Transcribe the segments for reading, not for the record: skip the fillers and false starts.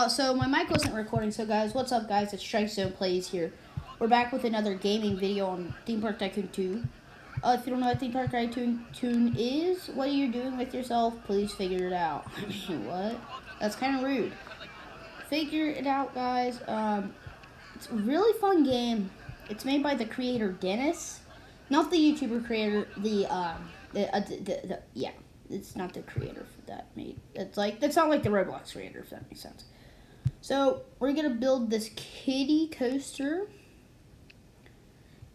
So my mic wasn't recording, so guys, what's up guys, it's Strike Zone Plays here. We're back with another gaming video on Theme Park Tycoon 2. If you don't know what Theme Park Tycoon is, what are you doing with yourself? Please figure it out. I mean, what? That's kind of rude. Figure it out, guys. It's a really fun game. It's made by the creator Dennis. Not the YouTuber creator, yeah. It's not the creator that made. That's not like the Roblox creator, if that makes sense. So we're gonna build this kiddie coaster.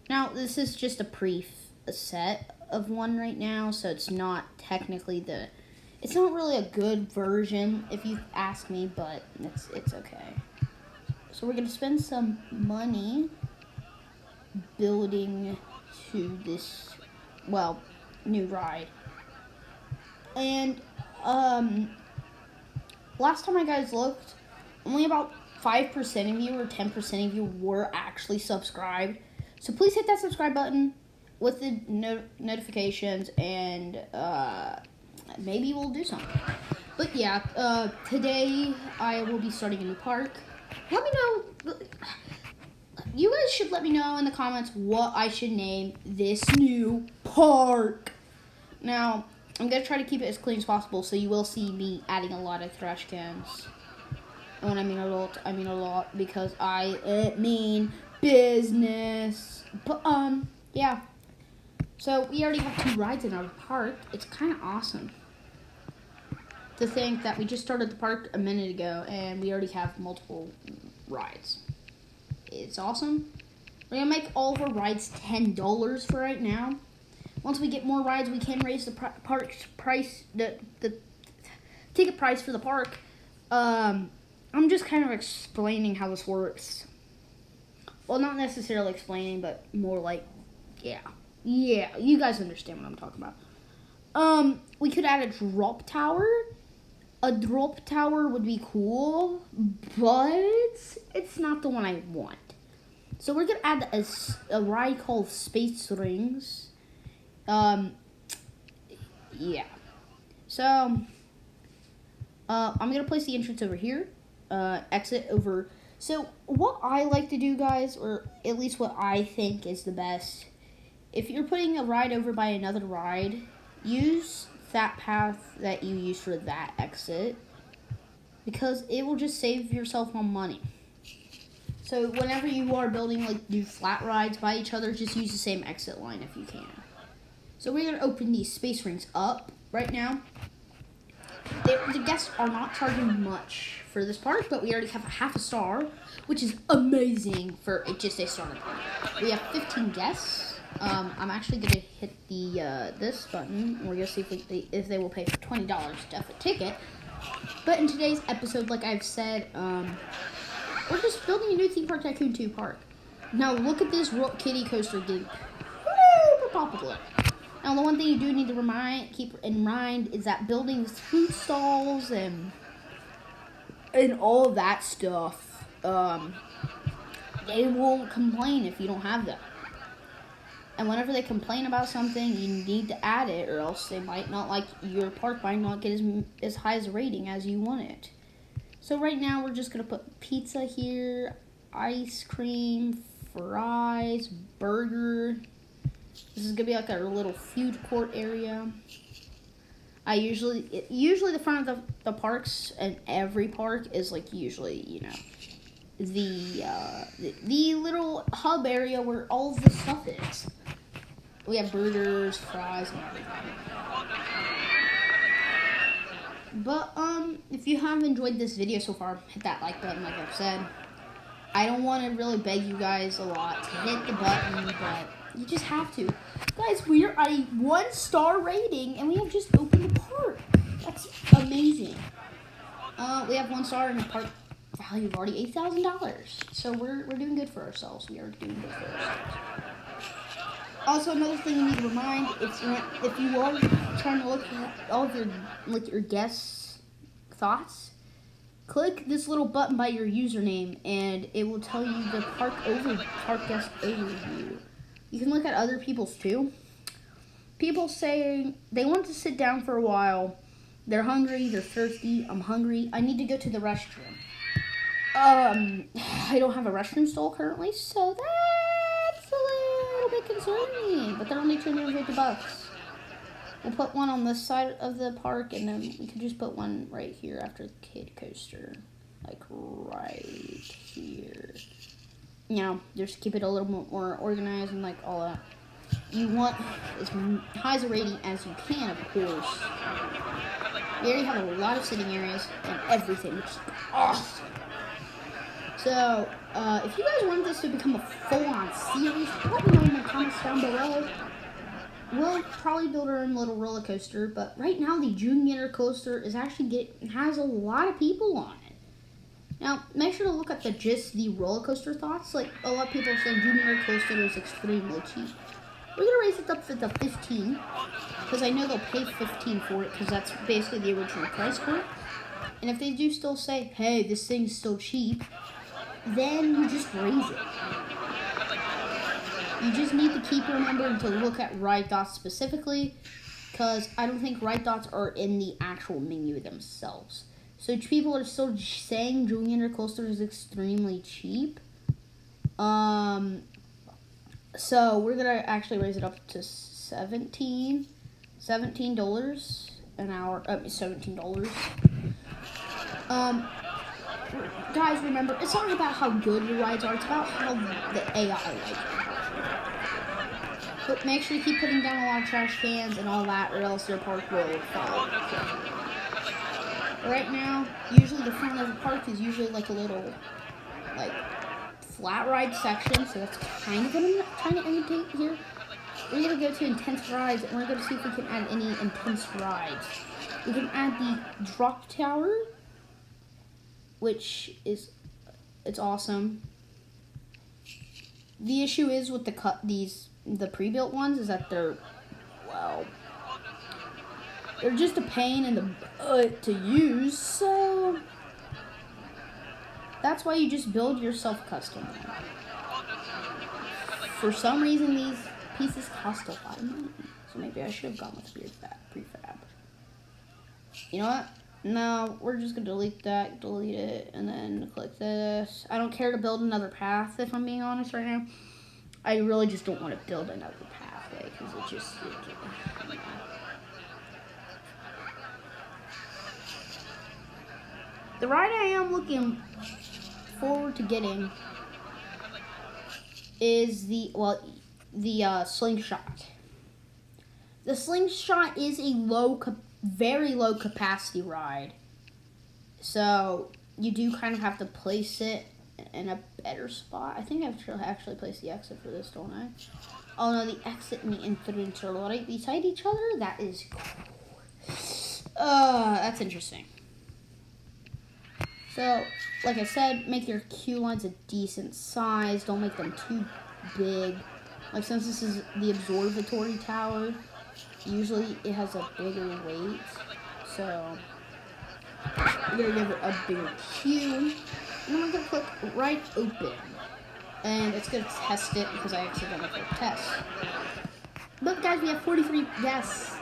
Now this is just a preset of one right now, so it's not technically it's not really a good version if you ask me, but it's okay. So we're gonna spend some money building to this, well, new ride. And last time I guys looked, only about 5% of you or 10% of you were actually subscribed. So please hit that subscribe button with the notifications, and maybe we'll do something. But yeah, today I will be starting a new park. Let me know. You guys should let me know in the comments what I should name this new park. Now, I'm going to try to keep it as clean as possible, so you will see me adding a lot of trash cans. And when I mean a lot, because I mean business. But, yeah. So, we already have 2 rides in our park. It's kind of awesome to think that we just started the park a minute ago, and we already have multiple rides. It's awesome. We're going to make all of our rides $10 for right now. Once we get more rides, we can raise the park price, the ticket price for the park. I'm just kind of explaining how this works. Well, not necessarily explaining, but more like, yeah, you guys understand what I'm talking about. We could add a drop tower. A drop tower would be cool, but it's not the one I want. So we're gonna add a ride called Space Rings. Yeah. So, I'm going to place the entrance over here, exit over. So, what I like to do, guys, or at least what I think is the best, if you're putting a ride over by another ride, use that path that you use for that exit, because it will just save yourself on money. So, whenever you are building, like, new flat rides by each other, just use the same exit line if you can. So we're going to open these space rings up right now. The guests are not charging much for this park, but we already have a half a star, which is amazing for just a starter park. We have 15 guests. I'm actually going to hit this button, and we're going to see if they will pay for $20 to have a ticket. But in today's episode, like I've said, we're just building a new Theme Park Tycoon 2 park. Now look at this kiddie coaster getting super popular. Now, the one thing you do need to keep in mind is that building food stalls and all of that stuff, they won't complain if you don't have them. And whenever they complain about something, you need to add it, or else they might not like your park, might not get as high as a rating as you want it. So right now, we're just gonna put pizza here, ice cream, fries, burger. This is going to be like our little food court area. Usually the front of the parks and every park is like usually, the little hub area where all of the stuff is. We have burgers, fries, and everything. But if you have enjoyed this video so far, hit that like button like I've said. I don't want to really beg you guys a lot to hit the button, but you just have to. Guys, we are at a 1-star rating, and we have just opened the park. That's amazing. We have 1 star, and the park value of already $8,000. So we're doing good for ourselves. We are doing good for ourselves. Also, another thing you need to remind, if you are trying to look at all of your guests' thoughts, click this little button by your username, and it will tell you the park guest overview. You can look at other people's too. People saying they want to sit down for a while. They're hungry. They're thirsty. I'm hungry. I need to go to the restroom. I don't have a restroom stall currently, so that's a little bit concerning. But they're only $250. We'll put one on this side of the park, and then we could just put one right here after the kid coaster. Like right here. Just keep it a little bit more organized and like all that. You want as high as a rating as you can, of course. We already have a lot of sitting areas and everything, which is awesome. So, if you guys want this to become a full-on series, let me know in the comments down below. We'll probably build our own little roller coaster, but right now the Junior coaster is actually has a lot of people on it. Now, make sure to look at the roller coaster thoughts. Like, a lot of people are saying Junior coaster is extremely cheap. We're going to raise it up to the 15, because I know they'll pay 15 for it, because that's basically the original price for it. And if they do still say, hey, this thing's still cheap, then you just raise it. You just need to keep remembering to look at ride dots specifically, because I don't think ride dots are in the actual menu themselves. So people are still saying Junior coaster is extremely cheap. So we're gonna actually raise it up to $17 an hour. $17. Guys, remember, it's not about how good your rides are. It's about how the AI like it. But make sure you keep putting down a lot of trash cans and all that, or else your park will fall. Right now, usually the front of the park is usually like a little, like, flat ride section, so that's kind of what I'm trying to imitate here. We're going to go to intense rides, and we're going to see if we can add any intense rides. We can add the drop tower, which is, it's awesome. The issue is with the pre-built ones is that they're just a pain in the butt to use, so that's why you just build yourself custom. For some reason, these pieces cost a lot of money, so maybe I should have gone with prefab. You know what? No, we're just gonna delete it, and then click this. I don't care to build another path, if I'm being honest right now. I really just don't want to build another pathway, because the ride I am looking forward to getting is the slingshot. The slingshot is a very low capacity ride, so you do kind of have to place it in a better spot. I think I've actually placed the exit for this, don't I? Oh no, the exit and the entrance are right beside each other. That is cool. That's interesting. So, like I said, make your queue lines a decent size. Don't make them too big. Like, since this is the observatory tower, usually it has a bigger weight. So, you're going to give it a bigger queue. And then we're going to click right open. And it's going to test it because I accidentally clicked test. But guys, we have 43 guests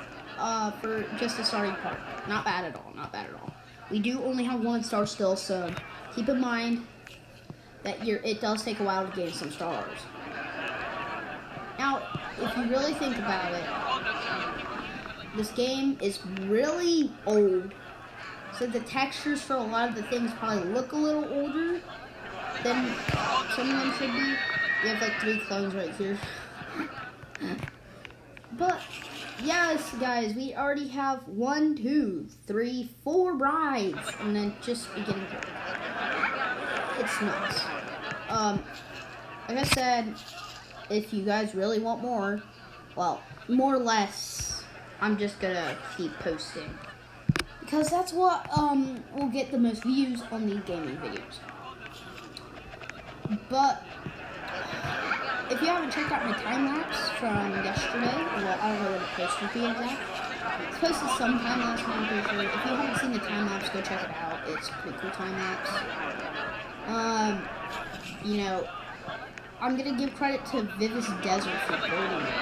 for just the starting part. Not bad at all. Not bad at all. We do only have 1 star still, so keep in mind that it does take a while to gain some stars. Now, if you really think about it, this game is really old. So the textures for a lot of the things probably look a little older than some of them should be. We have like 3 clones right here. But yes, guys, we already have 1, 2, 3, 4 brides, and then just beginning to. It's nuts. Like I said, if you guys really want more, well, more or less, I'm just gonna keep posting because that's what will get the most views on the gaming videos. But if you haven't checked out my time lapse from yesterday, well, I don't know when it posted to be exact. It's posted sometime last night, I'm pretty sure. If you haven't seen the time lapse, go check it out. It's a pretty cool time lapse. You know, I'm gonna give credit to Vivis Desert for building it.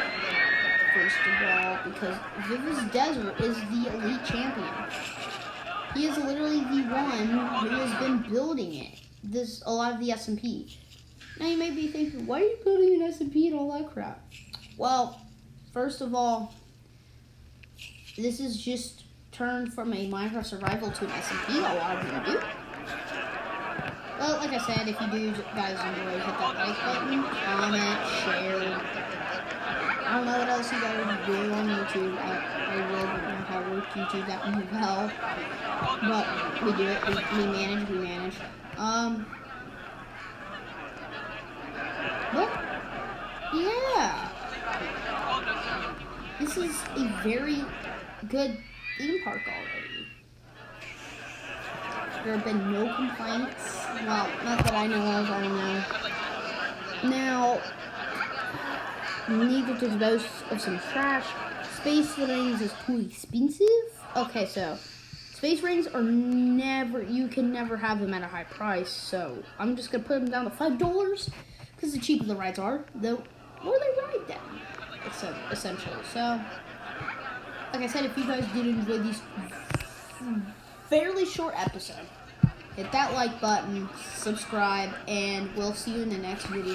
First of all, because Vivis Desert is the elite champion. He is literally the one who has been building it. A lot of the SMP. Now you may be thinking, why are you building an SMP and all that crap? Well, first of all, this is just turned from a Minecraft survival to an SMP. A lot of them do. Well, like I said, if you do guys enjoy, hit that like button, comment, share. I don't know what else you guys do on YouTube. I really don't know how to work YouTube that well. But we do it. We manage. But, yeah. This is a very good theme park already. There have been no complaints. Well, not that I know of, I don't know. Now, needed to dispose of some trash. Space rings is too expensive. Okay, so space rings are you can never have them at a high price. So I'm just gonna put them down to $5 because the cheaper the rides are, the more they ride them. Essentially. So, like I said, if you guys did enjoy these fairly short episode, hit that like button, subscribe, and we'll see you in the next video.